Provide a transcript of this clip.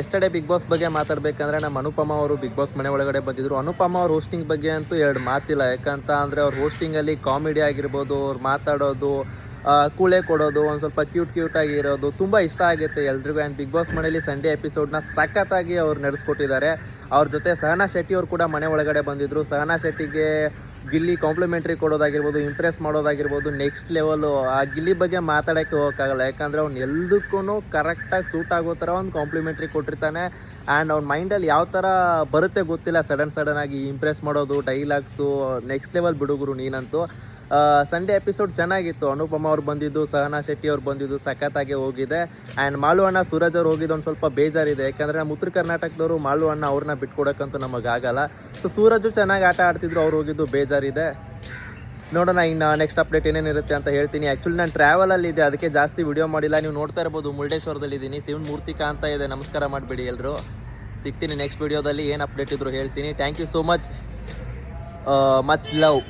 Yesterday big boss ಬಗ್ಗೆ ಮಾತಾಡಬೇಕಂದ್ರೆ ನಮ್ಮ ಅನುಪಮ ಅವರು ಬಿಗ್ ಬಾಸ್ ಮನೆ ಒಳಗಡೆ ಬಂದಿದ್ರು. ಅನುಪಮ ಅವ್ರ ಹೋಸ್ಟಿಂಗ್ ಬಗ್ಗೆ ಅಂತೂ ಎರಡು ಮಾತಿಲ್ಲ. ಯಾಕಂತ ಅಂದರೆ ಅವ್ರ ಹೋಸ್ಟಿಂಗಲ್ಲಿ ಕಾಮಿಡಿ ಆಗಿರ್ಬೋದು, ಅವ್ರು ಮಾತಾಡೋದು, ಕೂಳೆ ಕೊಡೋದು, ಒಂದು ಸ್ವಲ್ಪ ಕ್ಯೂಟ್ ಆಗಿರೋದು ತುಂಬ ಇಷ್ಟ ಆಗುತ್ತೆ ಎಲ್ರಿಗೂ. ಆ್ಯಂಡ್ ಬಿಗ್ ಬಾಸ್ ಮನೇಲಿ ಸಂಡೇ ಎಪಿಸೋಡ್ನ ಸಖತ್ತಾಗಿ ಅವ್ರು ನಡೆಸ್ಕೊಟ್ಟಿದ್ದಾರೆ. ಅವ್ರ ಜೊತೆ ಸಹನಾ ಶೆಟ್ಟಿ ಅವ್ರು ಕೂಡ ಮನೆ ಒಳಗಡೆ ಬಂದಿದ್ದರು. ಸಹನಾ ಶೆಟ್ಟಿಗೆ ಗಿಲ್ಲಿ ಕಾಂಪ್ಲಿಮೆಂಟ್ರಿ ಕೊಡೋದಾಗಿರ್ಬೋದು, ಇಂಪ್ರೆಸ್ ಮಾಡೋದಾಗಿರ್ಬೋದು, ನೆಕ್ಸ್ಟ್ ಲೆವೆಲು. ಆ ಗಿಲ್ಲಿ ಬಗ್ಗೆ ಮಾತಾಡೋಕ್ಕೆ ಹೋಗೋಕ್ಕಾಗಲ್ಲ. ಯಾಕಂದರೆ ಅವ್ನು ಎಲ್ಲದಕ್ಕೂ ಕರೆಕ್ಟಾಗಿ ಸೂಟ್ ಆಗೋ ಥರ ಒಂದು ಕಾಂಪ್ಲಿಮೆಂಟ್ರಿ ಕೊಟ್ಟಿರ್ತಾನೆ. ಆ್ಯಂಡ್ ಅವ್ನ ಮೈಂಡಲ್ಲಿ ಯಾವ ಥರ ಬರುತ್ತೆ ಗೊತ್ತಿಲ್ಲ, ಸಡನ್ನಾಗಿ ಇಂಪ್ರೆಸ್ ಮಾಡೋದು, ಡೈಲಾಗ್ಸು ನೆಕ್ಸ್ಟ್ ಲೆವೆಲ್ ಬಿಡುಗರು ನೀನಂತೂ. ಸಂಡೇ ಎಪಿಸೋಡ್ ಚೆನ್ನಾಗಿತ್ತು. ಅನುಪಮ ಅವ್ರು ಬಂದಿದ್ದು, ಸಹನಾ ಶೆಟ್ಟಿ ಅವ್ರು ಬಂದಿದ್ದು ಸಖತ್ತಾಗಿ ಹೋಗಿದೆ. ಆ್ಯಂಡ್ ಮಾಳು ಅಣ್ಣ, ಸೂರಜ್ ಅವ್ರು ಹೋಗಿದ್ದು ಒಂದು ಸ್ವಲ್ಪ ಬೇಜಾರಿದೆ. ಯಾಕಂದರೆ ನಮ್ಮ ಉತ್ತರ ಕರ್ನಾಟಕದವರು ಮಾಳು ಅಣ್ಣ ಅವ್ರನ್ನ ಬಿಟ್ಕೊಡೋಕ್ಕಂತೂ ನಮಗಾಗಲ್ಲ. ಸೊ ಸೂರಜು ಚೆನ್ನಾಗಿ ಆಟ ಆಡ್ತಿದ್ರು, ಅವ್ರು ಹೋಗಿದ್ದು ಬೇಜಾರಿದೆ. ನೋಡೋಣ ಇನ್ನು ನೆಕ್ಸ್ಟ್ ಅಪ್ಡೇಟ್ ಏನೇನಿರುತ್ತೆ ಅಂತ ಹೇಳ್ತೀನಿ. ಆ್ಯಕ್ಚುಲಿ ನಾನು ಟ್ರಾವೆಲಲ್ಲಿದ್ದೆ, ಅದಕ್ಕೆ ಜಾಸ್ತಿ ವಿಡಿಯೋ ಮಾಡಿಲ್ಲ. ನೀವು ನೋಡ್ತಾ ಇರ್ಬೋದು ಮುರುಡೇಶ್ವರದಲ್ಲಿದ್ದೀನಿ. ಶಿವನ್ ಮೂರ್ತಿ ಕಾಣ್ತಾ ಇದೆ. ನಮಸ್ಕಾರ ಮಾಡಿಬಿಡಿ ಎಲ್ಲರೂ. ಸಿಗ್ತೀನಿ ನೆಕ್ಸ್ಟ್ ವಿಡಿಯೋದಲ್ಲಿ. ಏನು ಅಪ್ಡೇಟ್ ಇದ್ರು ಹೇಳ್ತೀನಿ. Thank you so much. Much love.